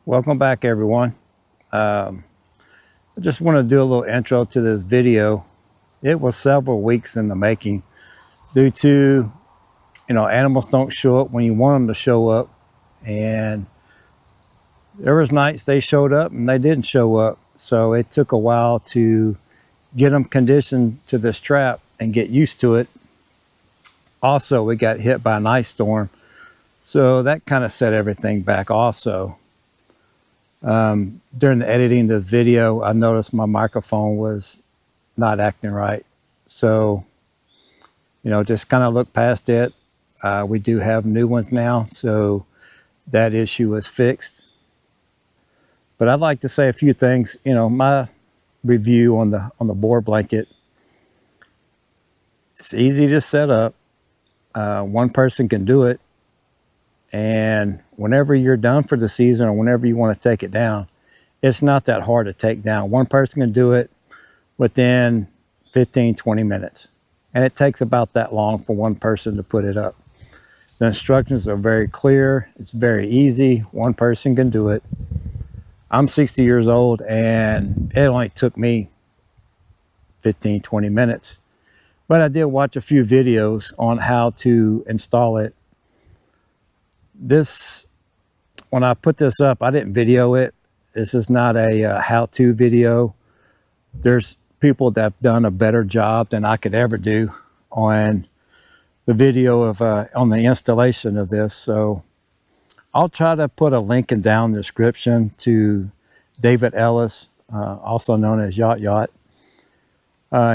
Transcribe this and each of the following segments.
Welcome back, everyone. I just want to do a little intro to this video. It was several weeks in the making due to, animals don't show up when you want them to show up. And there was nights they showed up and they didn't show up. So it took a while to get them conditioned to this trap and get used to it. Also, we got hit by an ice storm. So that kind of set everything back also. During the editing of this video, I noticed my microphone was not acting right. So, just kind of look past it. We do have new ones now, so that issue is fixed. But I'd like to say a few things. My review on the Boar Blanket. It's easy to set up. One person can do it. And whenever you're done for the season or whenever you want to take it down, it's not that hard to take down. One person can do it within 15, 20 minutes. And it takes about that long for one person to put it up. The instructions are very clear. It's very easy. One person can do it. I'm 60 years old and it only took me 15, 20 minutes. But I did watch a few videos on how to install it. When I put this up, I didn't video it. This is not a how-to video. There's people that have done a better job than I could ever do on the video of on the installation of this. So I'll try to put a link in down the description to David Ellis, also known as Yacht Yacht.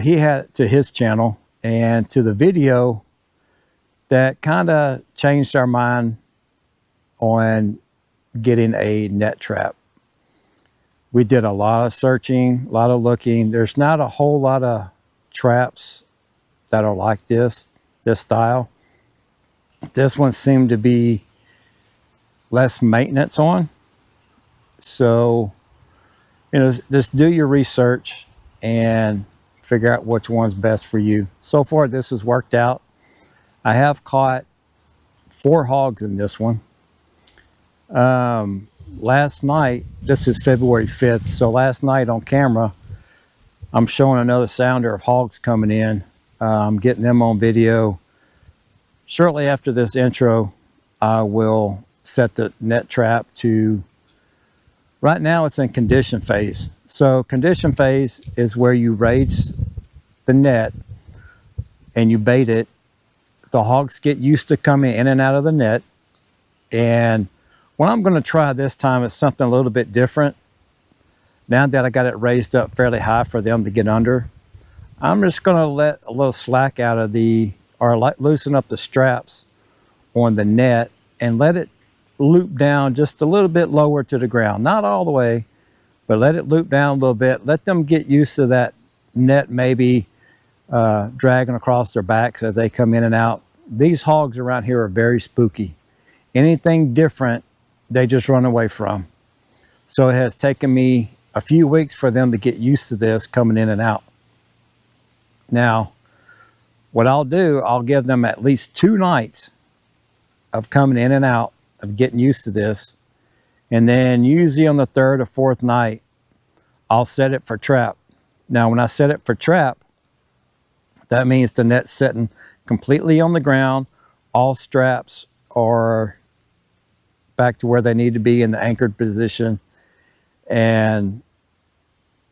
He had to his channel and to the video that kind of changed our mind on getting a net trap. We did a lot of searching, a lot of looking. There's not a whole lot of traps that are like this style. This one seemed to be less maintenance on. So, just do your research and figure out which one's best for you. So far, this has worked out. I have caught 4 hogs in this one. Last night, this is February 5th, so last night on camera I'm showing another sounder of hogs coming in. I'm getting them on video. Shortly after this intro, I will set the net trap to, right now it's in condition phase. So condition phase is where you raise the net and you bait it. The hogs get used to coming in and out of the net, and what I'm going to try this time is something a little bit different. Now that I got it raised up fairly high for them to get under, I'm just going to let a little slack out of loosen up the straps on the net and let it loop down just a little bit lower to the ground. Not all the way, but let it loop down a little bit. Let them get used to that net maybe dragging across their backs as they come in and out. These hogs around here are very spooky. Anything different, they just run away from. So it has taken me a few weeks for them to get used to this coming in and out. Now, what I'll do, I'll give them at least 2 nights of coming in and out, of getting used to this. And then usually on the 3rd or 4th night, I'll set it for trap. Now, when I set it for trap, that means the net's sitting completely on the ground. All straps are back to where they need to be in the anchored position. And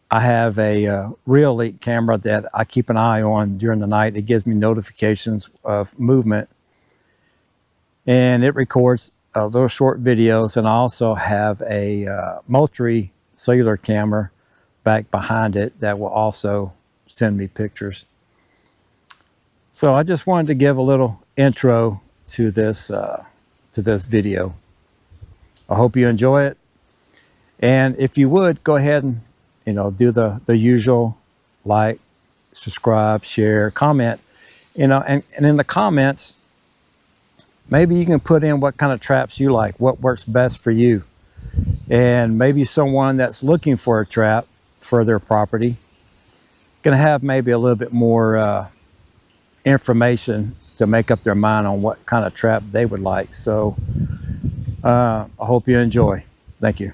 I have a real elite camera that I keep an eye on during the night. It gives me notifications of movement. And it records those short videos. And I also have a Moultrie cellular camera back behind it that will also send me pictures. So I just wanted to give a little intro to this video. I hope you enjoy it. And if you would, go ahead and, do the usual like, subscribe, share, comment, and in the comments, maybe you can put in what kind of traps you like, what works best for you. And maybe someone that's looking for a trap for their property can have maybe a little bit more information to make up their mind on what kind of trap they would like. So I hope you enjoy. Thank you.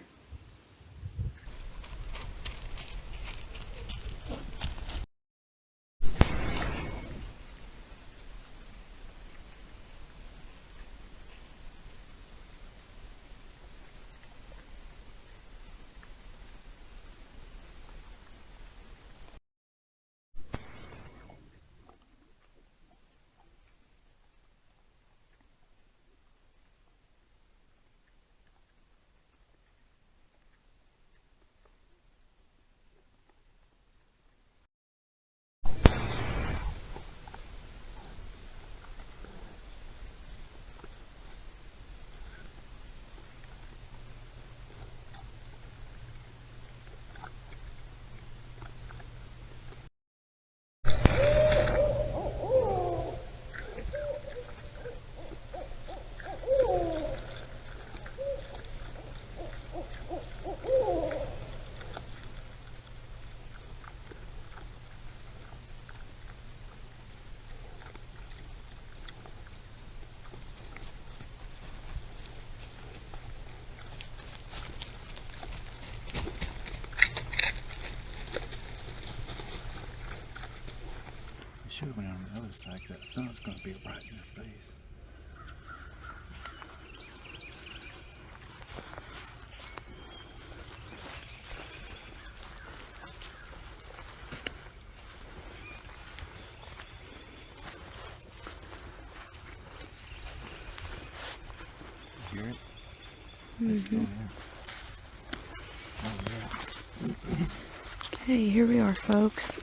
should have went on the other side, 'cause that sun's going to be right in their face. You hear it? It's still there. Okay, here we are, folks.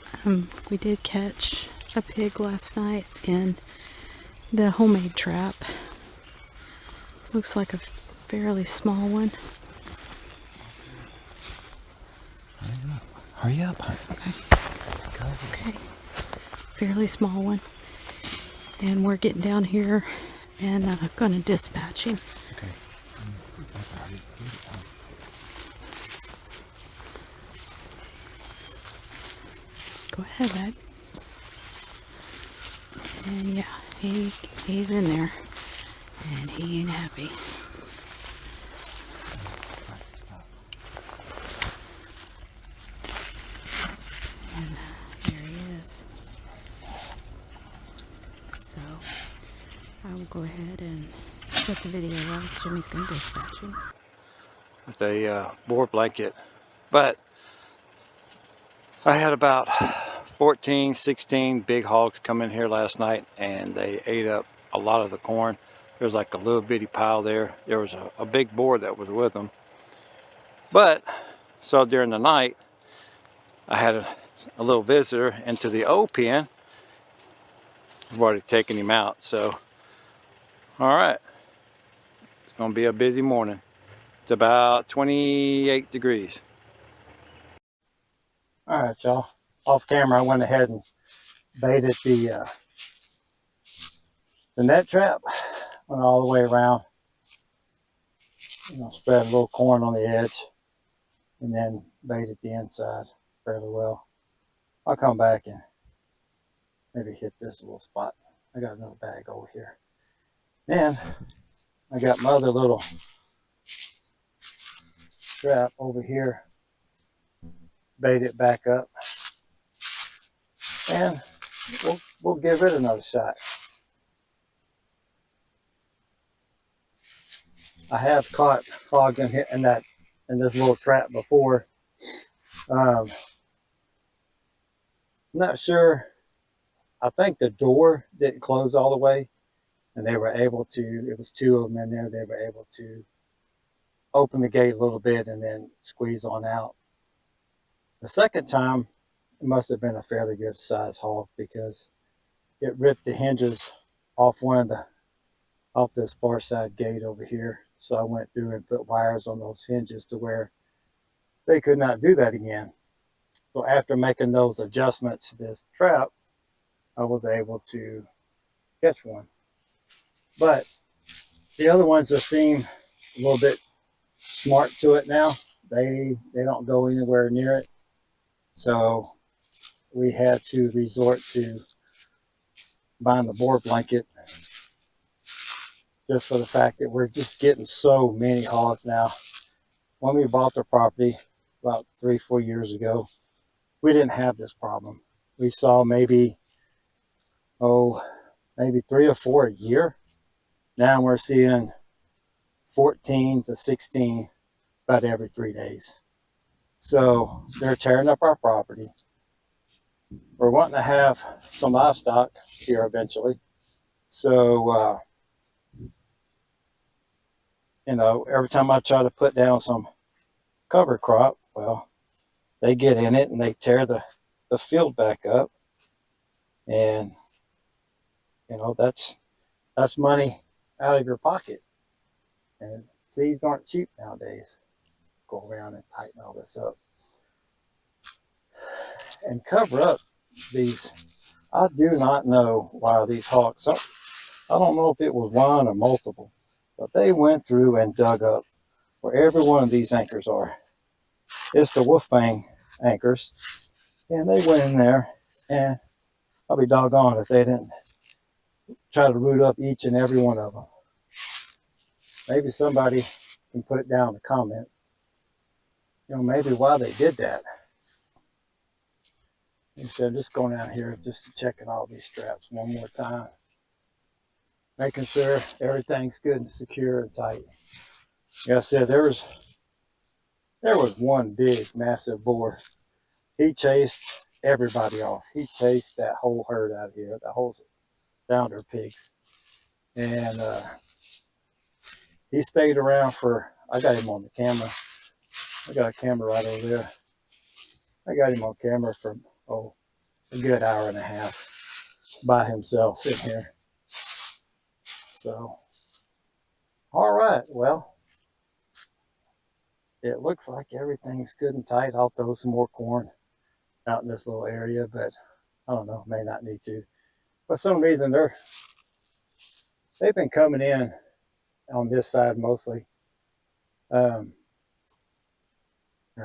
We did catch a pig last night in the homemade trap. Looks like a fairly small one. Hurry up. Okay. Okay. Fairly small one. And we're getting down here and gonna dispatch him. Okay. Go ahead, babe. And yeah, he's in there. And he ain't happy. And there he is. So I will go ahead and put the video up. Jimmy's gonna dispatch him. With a boar blanket. But I had about 14, 16 big hogs come in here last night, and they ate up a lot of the corn. There's like a little bitty pile there. There was a big boar that was with them. But, so during the night, I had a little visitor into the O pen. I've already taken him out, so, all right. It's gonna be a busy morning. It's about 28 degrees. All right, y'all. Off camera, I went ahead and baited the net trap. Went all the way around. Spread a little corn on the edge, and then baited the inside fairly well. I'll come back and maybe hit this little spot. I got another bag over here. Then I got my other little trap over here. Bait it back up, and we'll give it another shot. I have caught hogs in here in this little trap before. I'm not sure. I think the door didn't close all the way, and they were able to. It was two of them in there. They were able to open the gate a little bit and then squeeze on out. The second time, it must have been a fairly good size hog, because it ripped the hinges off off this far side gate over here. So I went through and put wires on those hinges to where they could not do that again. So after making those adjustments to this trap, I was able to catch one. But the other ones just seem a little bit smart to it now. They don't go anywhere near it. So we had to resort to buying the Boar Blanket, just for the fact that we're just getting so many hogs now. When we bought the property about 3-4 years ago, we didn't have this problem. We saw maybe 3 or 4 a year. Now we're seeing 14 to 16 about every 3 days. So they're tearing up our property. We're wanting to have some livestock here eventually. So, every time I try to put down some cover crop, well, they get in it and they tear the field back up. And, that's money out of your pocket. And seeds aren't cheap nowadays. Go around and tighten all this up and cover up these. I do not know why these hogs, I don't know if it was one or multiple, but they went through and dug up where every one of these anchors are. It's the wolf fang anchors, and they went in there, and I'll be doggone if they didn't try to root up each and every one of them. Maybe somebody can put it down in the comments, maybe why they did that. Like I said, just going out here just to checking all these straps one more time, making sure everything's good and secure and tight. Like I said, there was one big, massive boar. He chased everybody off. He chased that whole herd out here, the whole sounder pigs, and he stayed around for. I got him on the camera. I got a camera right over there. I got him on camera for a good hour and a half by himself in here. So, all right, well, it looks like everything's good and tight. I'll throw some more corn out in this little area, but I don't know, may not need to. For some reason, they've been coming in on this side mostly. Here,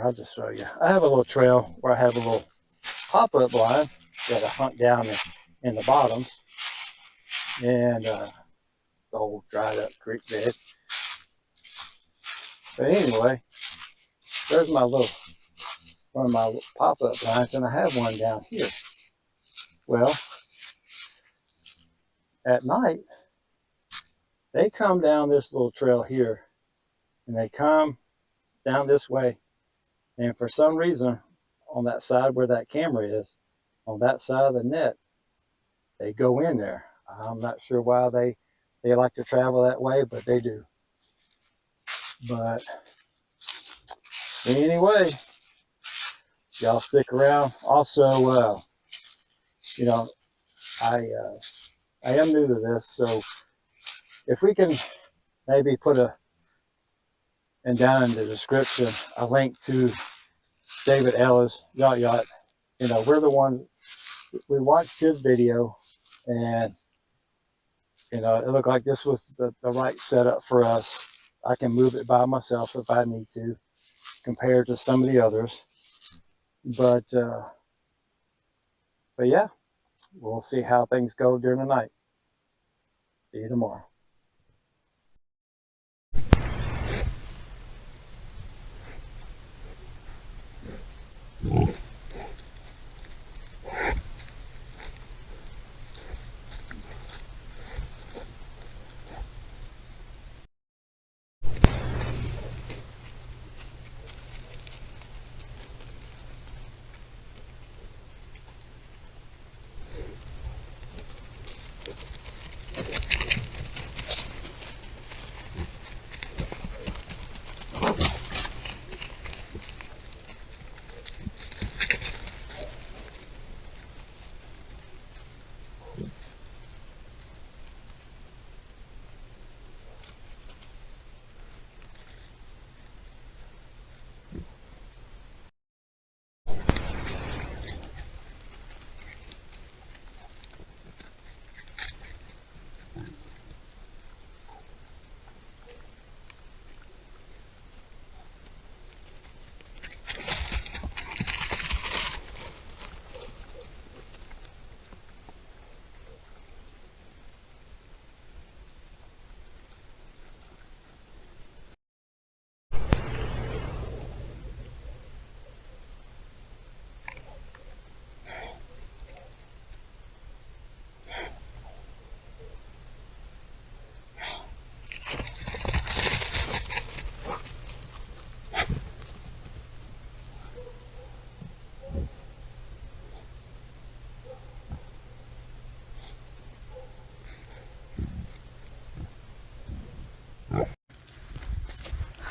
I'll just show you. I have a little trail where I have a little pop-up blind that I hunt down in the bottoms, and the old dried up creek bed. But anyway, there's one of my pop-up blinds, and I have one down here. Well, at night, they come down this little trail here, and they come down this way, and for some reason, on that side where that camera is, on that side of the net, they go in there. I'm not sure why they like to travel that way, but they do. But anyway, y'all stick around. Also, you know, I am new to this, so if we can maybe put and down in the description a link to David Ellis Yacht Yacht. You know, we're the one, we watched his video, and you know, it looked like this was the right setup for us. I can move it by myself if I need to, compared to some of the others. But yeah, we'll see how things go during the night. See you tomorrow.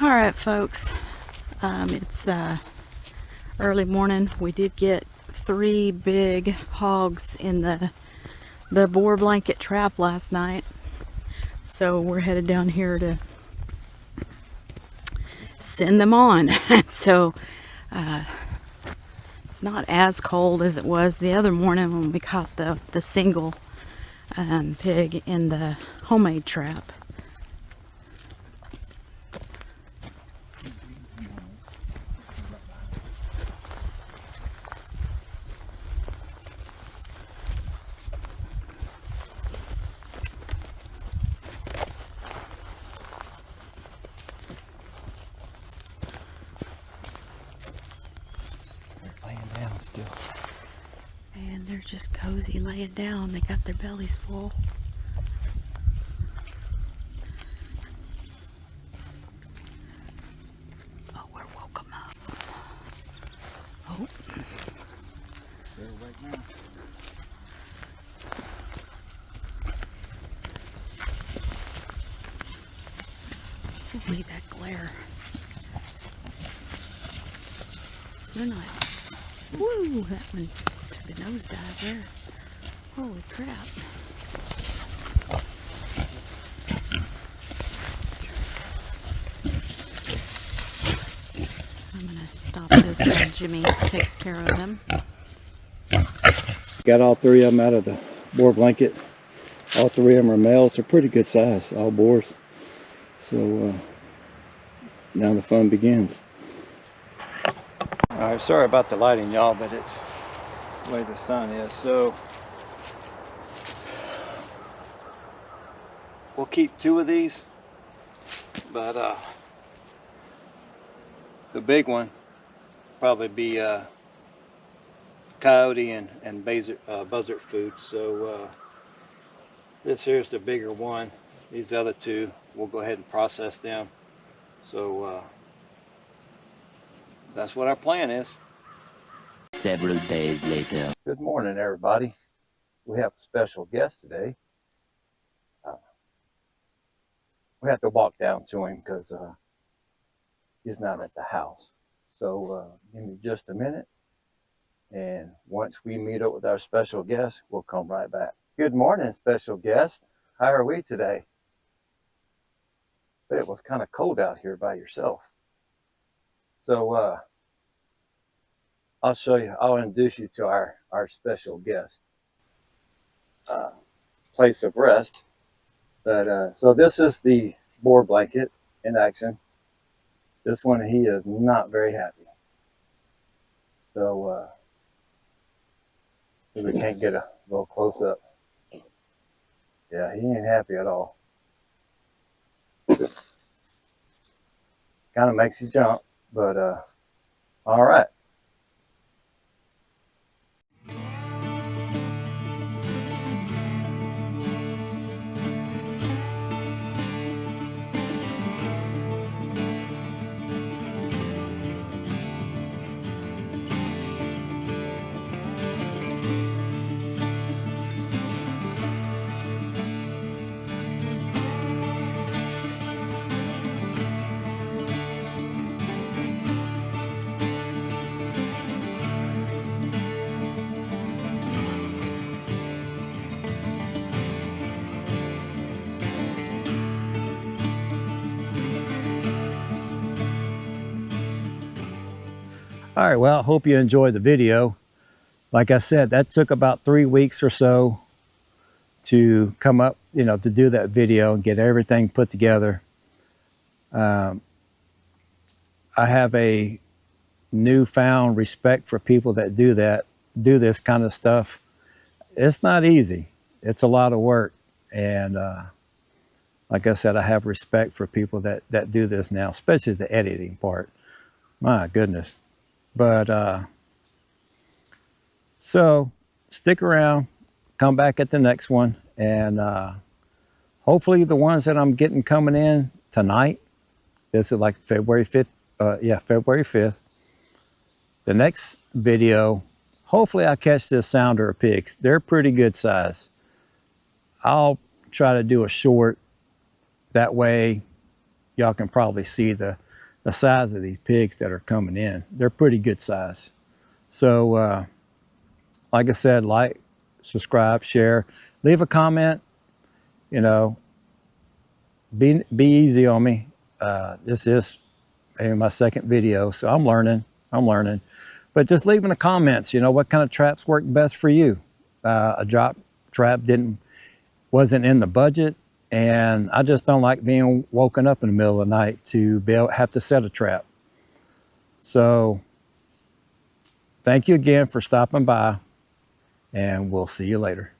All right, folks. It's early morning. We did get 3 big hogs in the Boar Blanket trap last night, so we're headed down here to send them on. So it's not as cold as it was the other morning when we caught the single pig in the homemade trap. Laying down still. just cozy laying down. They got their bellies full. Oh, we're woke 'em up. Oh. They're awake now. Look at that glare. So they're not. Woo! That one took a nosedive there. Holy crap. I'm gonna stop this while Jimmy takes care of them. Got all three of them out of the boar blanket. All three of them are males. They're pretty good size, all boars. So now the fun begins. All right, sorry about the lighting, y'all, but it's the way the sun is. So we'll keep two of these, but the big one probably be coyote and buzzard food. So this here's the bigger one. These other two, we'll go ahead and process them. So that's what our plan is. Several days later. Good morning, everybody. We have a special guest today. We have to walk down to him because he's not at the house. So give me just a minute. And once we meet up with our special guest, we'll come right back. Good morning, special guest. How are we today? But it was kind of cold out here by yourself. So I'll show you, I'll introduce you to our special guest. Place of rest. But so this is the boar blanket in action. This one, he is not very happy. So we can't get a little close up. Yeah, he ain't happy at all. Kind of makes you jump, but all right. All right, well, I hope you enjoyed the video. Like I said, that took about 3 weeks or so to come up, to do that video and get everything put together. I have a newfound respect for people that do this kind of stuff. It's not easy. It's a lot of work. And like I said, I have respect for people that do this now, especially the editing part. My goodness. But so stick around, come back at the next one, and hopefully the ones that I'm getting coming in tonight, this is like February 5th, February 5th. The next video, hopefully I catch this sounder of pigs. They're pretty good size. I'll try to do a short, that way y'all can probably see the size of these pigs that are coming in. They're pretty good size. So like I said, like, subscribe, share, leave a comment. Be easy on me. This is maybe my second video, so I'm learning. But just leave in the comments, what kind of traps work best for you. A drop trap wasn't in the budget, and I just don't like being woken up in the middle of the night to have to set a trap. So thank you again for stopping by, and we'll see you later.